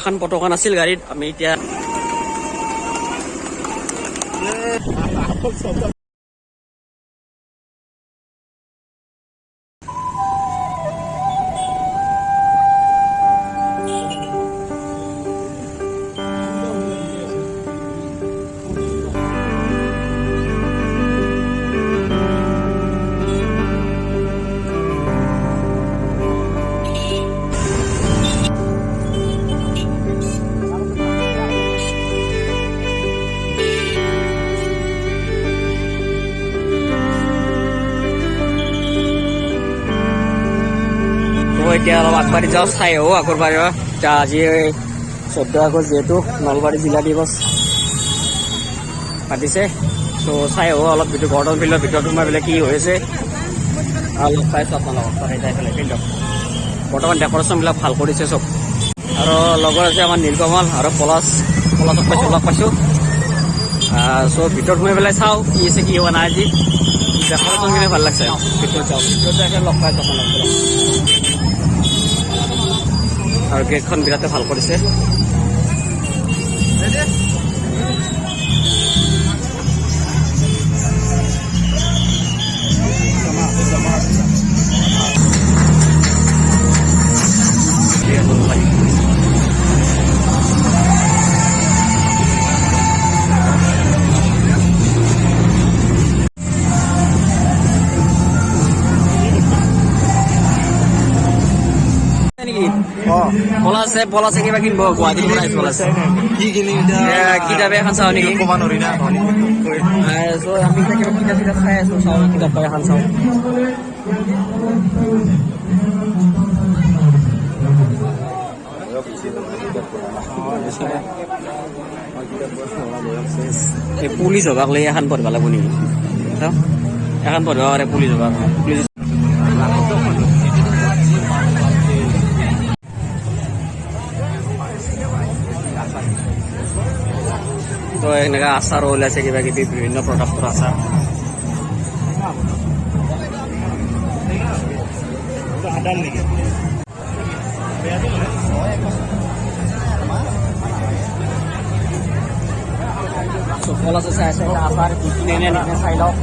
এখন পতকা নাছিল গাড়ীত আমি এতিয়া এতিয়া অলপ আগবাঢ়ি যাওঁ চাই আহোঁ আগৰবাৰী এতিয়া আজি 14 আগষ্ট যিহেতু নলবাৰী জিলা দিৱস পাতিছে ত' চাই আহোঁ অলপ ভিতৰত গৰ্ডন ফিল্ডৰ ভিতৰত সোমাই পেলাই কি হৈ আছে লগ পাইছোঁ আপোনালোকক তাতে যাই পেলাই ফিল্ডত বৰ্তমান ডেক'ৰেশ্যনবিলাক ভাল কৰিছে চব আৰু লগৰ আছে আমাৰ নীলকমল আৰু পলাশক পাইছোঁ লগ পাইছোঁ চ' ভিতৰত সোমাই পেলাই চাওঁ কি আছে কি হোৱা নাই আজি ডেক'ৰেশ্যনখিনি ভাল লাগছে ভিতৰত যাওঁ ভিতৰত যাই লগ পাইছোঁ আপোনালোকক আৰু গেটখন বিৰাটে ভাল কৰিছে পলাছে কিবা কিনিব গুৱাহাটীৰ পৰা আহিছে পলাছে কি কিনিম কিতাপ এখন চাওঁ নেকি ক'ব নোৱাৰি না আমি কিবা কিতাপ চাই আছোঁ চাওঁ কিতাপ এখন চাওঁ এই পুলিচ সভাক লৈ এখন পঢ়িব লাগিব নেকি এখন পঢ়িব পাৰে পুলিচ সভাক পুলিচ তো এনেকা আচাৰো ওলাইছে কিবা কিবি বিভিন্ন প্ৰডাক্টৰ আচাৰ চফল আছে চাই আছে আচাৰ চাই লওক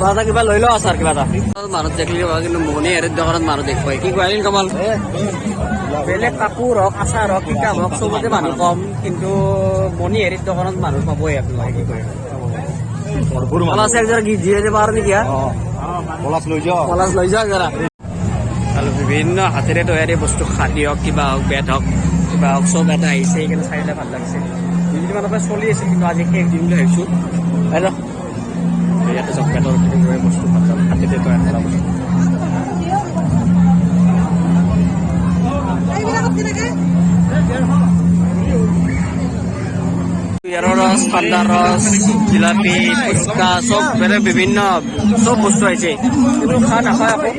এটা কিবা লৈ লওঁ আচাৰ কিবা এটা মানুহ দেখিলে কিন্তু মনে হেৰিত দোকানত মানুহ দেখুৱাই কি কয় কমল বেলেগ কাপোৰ হওক আচাৰ হওক কিতাপ হওক চবতে মানুহ কম কিন্তু মণি হেৰিত দোকানত মানুহ পাবই আপোনালোকে কি কৰে পলাছ একজোৰা গীত দিয়ে যে পাৰ নেকি পলাছ লৈ যাওক জৰা আৰু বিভিন্ন হাতেৰে তৈয়াৰী বস্তু খাদ্য হওক কিবা হওক বেট হওক কিবা হওক চব এটা আহিছে সেইকাৰণে চাইলে ভাল লাগিছে দুদিনমানৰ পৰা চলি আছে কিন্তু আজি শেষ দিম বুলি ভাবিছোঁ ইয়াতে চব বেটৰ বস্তু হাতেৰে তৈয়াৰ কৰা বস্তু ৰস ঠাণ্ডা ৰস জিলাপি ফুচকা চব বেলেগ বিভিন্ন চব বস্তু আহিছে কিন্তু খা নাখায় আকৌ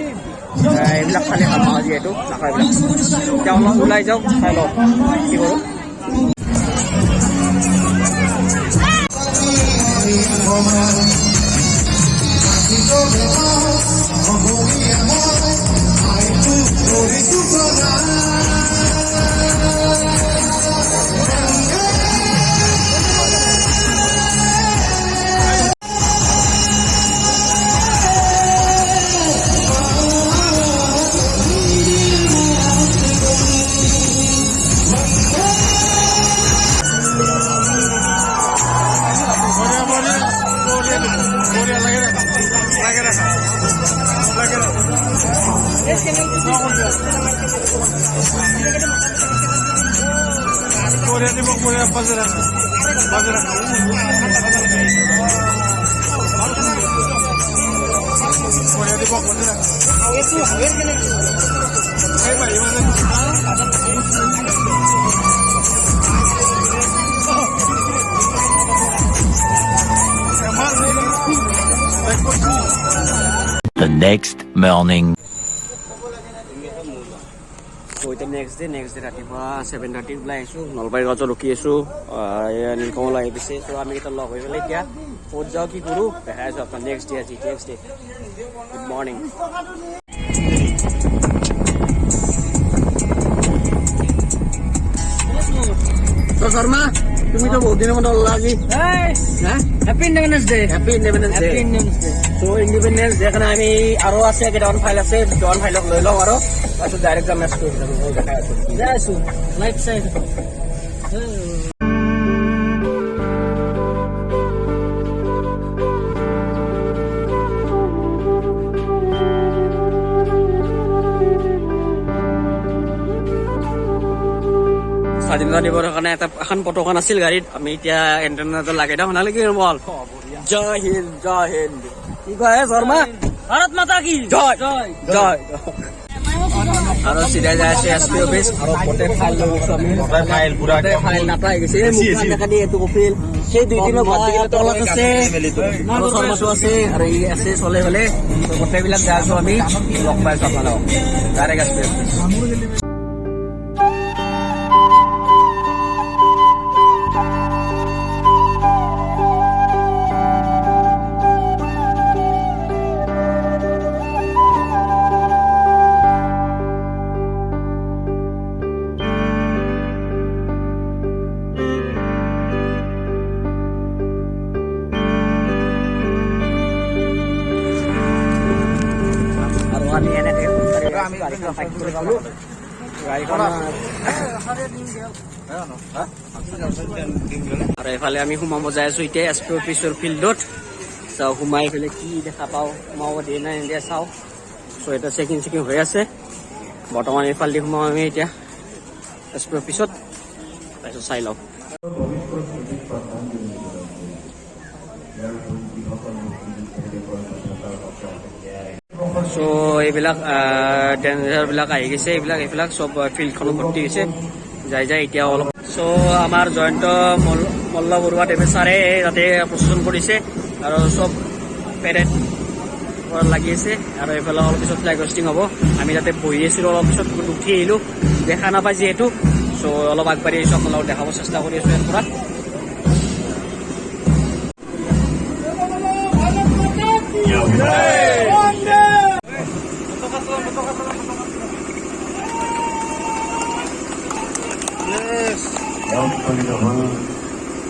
এইবিলাক খালি খাব যিহেতু নাখায় এইবিলাক এতিয়া অলপ ওলাই যাওক চাই লওক কি কৰোঁ The next morning. So next day ৰাতিপুৱা 7:30 ওলাই আহিছোঁ নলবাৰী গজত ৰখি আছোঁ নীলকমল আহি পিছে চ' আমি এটা লগ হৈ পেলাই এতিয়া ক'ত যাওঁ কি কৰোঁ দেখাই আছোঁ আপোনাৰ নেক্সট ডে গুড মৰ্ণিং তো শর্মা তুমি তো বহুত দিনের মতো লাগি হ্যাঁ happy independence day happy independence day happy independence day so independence যেখানে আমি আৰু আছে কেইটামান ফাইল আছে দুটামান ফাইলক লৈ লওঁ আৰু তাৰপিছত ডাইৰেক্ট যাম মেচ কৰি যাম দেখাই আছো যাই আছো লাইট চাই স্বাধীনতা দিৱসৰ কাৰণে এখন পতাকা আছিল গাড়ীত আমি এতিয়া এণ্টেনাটো লাগাই দিওঁ নহ'লে কি মল জয় হিন্দ জয় হিন্দ কি কয় শৰ্মা ভাৰত মাতা কি জয় জয় জয় আৰু চিধাই যাই আছে এছ পি অফিচ আৰু গোটেই ফাইল লৈ গৈছো আমি গোটেই ফাইল নাপাই গৈছে এই মুখখন দেখা দিয়ে এইটো কপিল সেই দুই দিনৰ তলত আছে আৰু শৰ্মাটো আছে আৰু ই আছে চলে হ'লে গোটেইবিলাক যাই আছো আমি লগ পাইছো আপোনালোকক ডাইৰেক্ট এছ পি অফিচ আমি এনেকৈ গাড়ীখন পাইক কৰি গ'লো গাড়ীখন আৰু এইফালে আমি সোমাব যাই আছো এতিয়া এছ পি অফিচৰ ফিল্ডত চাওঁ সোমাই পেলাই কি দেখা পাওঁ সোমাব দিয়ে নাই এনেকৈ চাওঁ চ' এটা চেকিং হৈ আছে বৰ্তমান এইফালেদি সোমাওঁ আমি এতিয়া এছ পি অফিচত তাৰপিছত চাই লওঁ চ' এইবিলাক ডেঞ্জাৰবিলাক আহি গৈছে এইবিলাক চব ফিল্ডখনত ভৰ্তি হৈছে যাই এতিয়া অলপ চ' আমাৰ জয়ন্ত মল্ল বৰুৱা দেৱে ছাৰে তাতে প্ৰচেছন কৰিছে আৰু চব পেৰেড লাগি আছে আৰু এইফালে অলপ পিছত ফ্লেগ হোষ্টিং হ'ব আমি তাতে বহি আছিলোঁ অলপ পিছত উঠি আহিলোঁ দেখা নাপায় যিহেতু চ' অলপ আগবাঢ়ি আহিছোঁ আপোনালোকক দেখাব চেষ্টা কৰি আছোঁ ইয়াৰ পৰা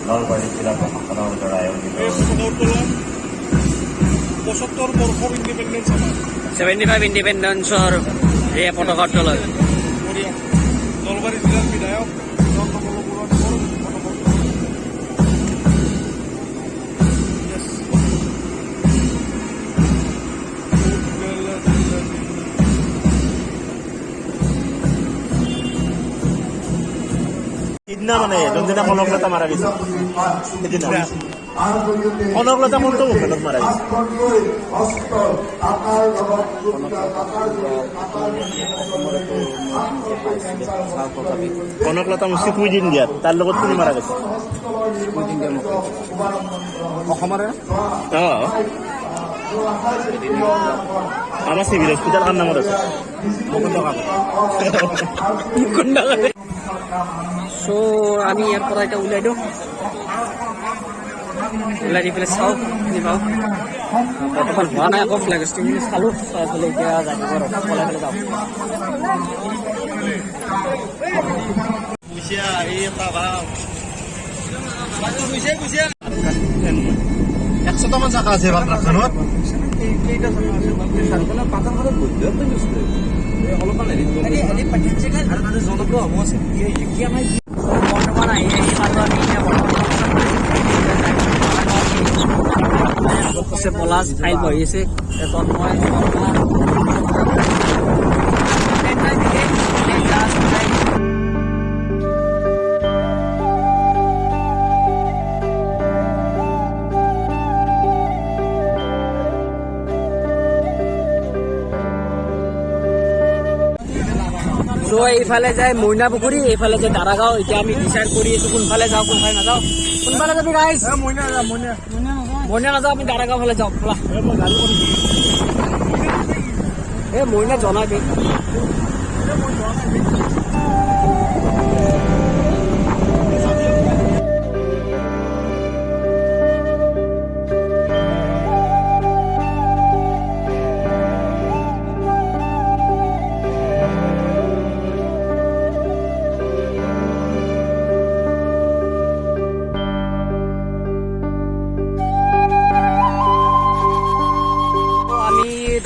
নলবাৰী জিলা প্ৰশাসনৰ দ্বাৰা আয়োজিত 75 ইণ্ডিপেণ্ডেন্সৰ এই পতাকাৰ তলত নলবাৰী জিলাৰ বিধায়ক সিদিনা মানে যোনদিনা কনকলতা মাৰা গৈছে সেইদিনা কনকলতা কোনটো মুভমেণ্টত মাৰা গৈছে কনকলতা মুচি কুইদিন দিয়াত তাৰ লগত কোনে মাৰা গৈছে অসমৰে অঁ আমাৰ চিভিল হস্পিটেল কাৰ নামত আছে চ' আমি ইয়াৰ পৰা এতিয়া ওলাই দিওঁ ওলাই দি পেলাই চাওঁ কি পাওঁ বৰ্তমান হোৱা নাই আকৌ ফ্লেগ হোষ্টিং চালোঁ চাই পেলাই এতিয়া যাব আৰু পলাই পেলাই যাওঁ একশটামান জাগা আছে বাট্ৰাখনত বৰ্তমান আহি পালোঁ আমি এতিয়া পলাশ ফাইল বহি আছে তন্ময় চ' এইফালে যায় মইনা পুখুৰী এইফালে যায় দাৰাগাঁও এতিয়া আমি ডিচাইড কৰি আছো কোনফালে যাওঁ কোনফালে নাযাওঁ কোনফালে যাবি গাইজ মইনা নাযাওঁ আমি দাৰাগাঁও ফালে যাওঁ ব'লা এই মইনা জনাই দে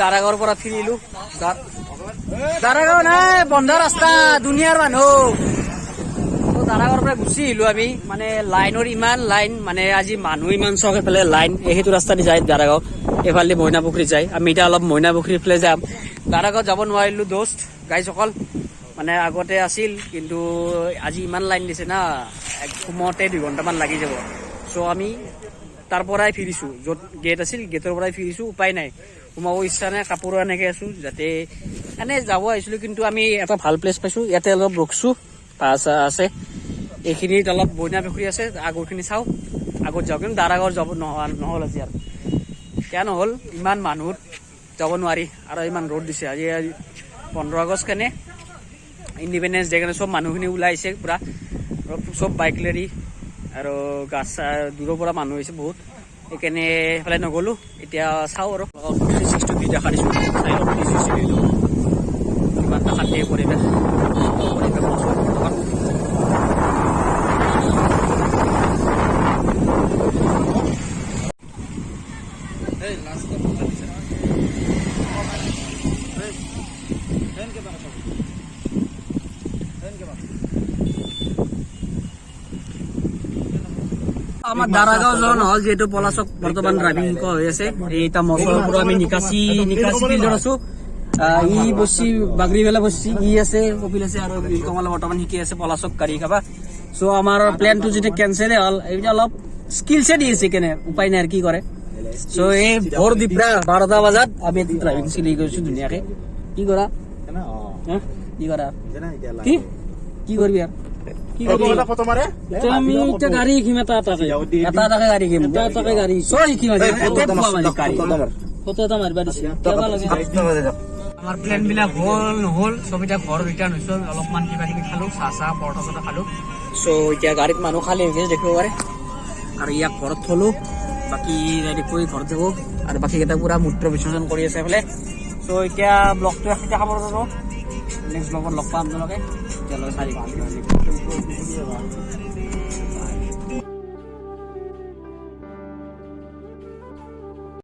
দাৰাগাঁৱৰ পৰা ফিৰিলো দাৰাগাঁও নাই বন্ধ ৰাস্তা দুনিয়াৰ মানুহ দাৰাগাঁৱৰ পৰা গুচি আহিলো আমি মানে লাইনৰ ইমান লাইন মানে আজি মানুহ ইমান চক এইফালে লাইন সেইটো ৰাস্তা দি যায় দাৰাগাঁও এইফালে মইনাপুখুৰী যায় আমি এতিয়া অলপ মইনাপুখুৰীৰ ফালে যাম দাৰাগাঁৱত যাব নোৱাৰিলো দোস্ত গাইসকল মানে আগতে আছিল কিন্তু আজি ইমান লাইন দিছে না সোমতে 2 ঘণ্টামান লাগি যাব চ' আমি তাৰ পৰাই ফিৰিছো য'ত গেট আছিল গেটৰ পৰাই ফিৰিছো উপায় নাই সোমাব ইচ্ছা নাই কাপোৰ এনেকৈ আছো যাতে এনে যাব আহিছিলো কিন্তু আমি এটা ভাল প্লেচ পাইছো ইয়াতে অলপ ৰখছো পাছ আছে এইখিনিত অলপ মইনাপুখুৰী আছে আগৰখিনি চাওঁ আগত যাওঁ কিন্তু দাৰাগাঁৱত যাব নহ'ল আজি আৰু কিয় নহ'ল ইমান মানুহত যাব নোৱাৰি আৰু ইমান ৰ'দ দিছে আজি 15 আগষ্ট কেনে ইণ্ডিপেণ্ডেন্স ডে কাৰণে চব মানুহখিনি ওলাই আহিছে পূৰা চব বাইক লেৰি আৰু গাছ দূৰৰ পৰা মানুহ আহিছে বহুত সেইকাৰণে সেইফালে নগ'লো এতিয়া চাওঁ আৰু 360 দেখা দিছোঁ চাই লওক 360 ইমান এটা শান্তি পৰিৱেশ আমাৰ দাৰাগাঁও যোৱা নহ'ল যিহেতু পলাচক বৰ্তমান ড্ৰাইভিং হৈ আছে এইটা মচলৰ পৰা আমি নিকাচি ফিল্ডত আছো ই বসি বাগৰি পেলাই বসি ই আছে কপিল আছে আৰু কমলা বৰ্তমান শিকি আছে পলাচক গাড়ী খাবা চ' আমাৰ প্লেনটো যেতিয়া কেঞ্চেলে হ'ল এইবিলাক অলপ স্কিলছে দি আছে কেনে উপায় নাই আৰু কি কৰে চ' এই ভোৰ দিপৰা 12টা বজাত আমি ড্ৰাইভিং চিলি কৰিছো ধুনীয়াকে কি কৰা কি কৰা কি কৰিবি আৰু ফটো মাৰে আমি এতিয়া গাড়ী শিকিম এটা গাড়ী কিম গাড়ী চব শিকিম ফটো এটা মাৰিবা দিছে আমাৰ প্লেন বিলাক হ'ল নহ'ল চব এতিয়া ঘৰ ৰিটাৰ্ণ হৈছো অলপমান কিবা কিবি খালো চাহ পৰঠা খালো চ' এতিয়া গাড়ীত মানুহ খালী হৈ গৈছে দেখিব পাৰে আৰু ইয়াক ঘৰত থলো বাকী ৰেডি কৰি ঘৰত যাব আৰু বাকীকেইটা পুৰা মূত্ৰ বিসৰ্জন কৰি আছে এইফালে চ' এতিয়া ব্লগটো এখিতে খাব নেক্সট ব্লগত লগ পাম আপোনালোকে এতিয়ালৈ 4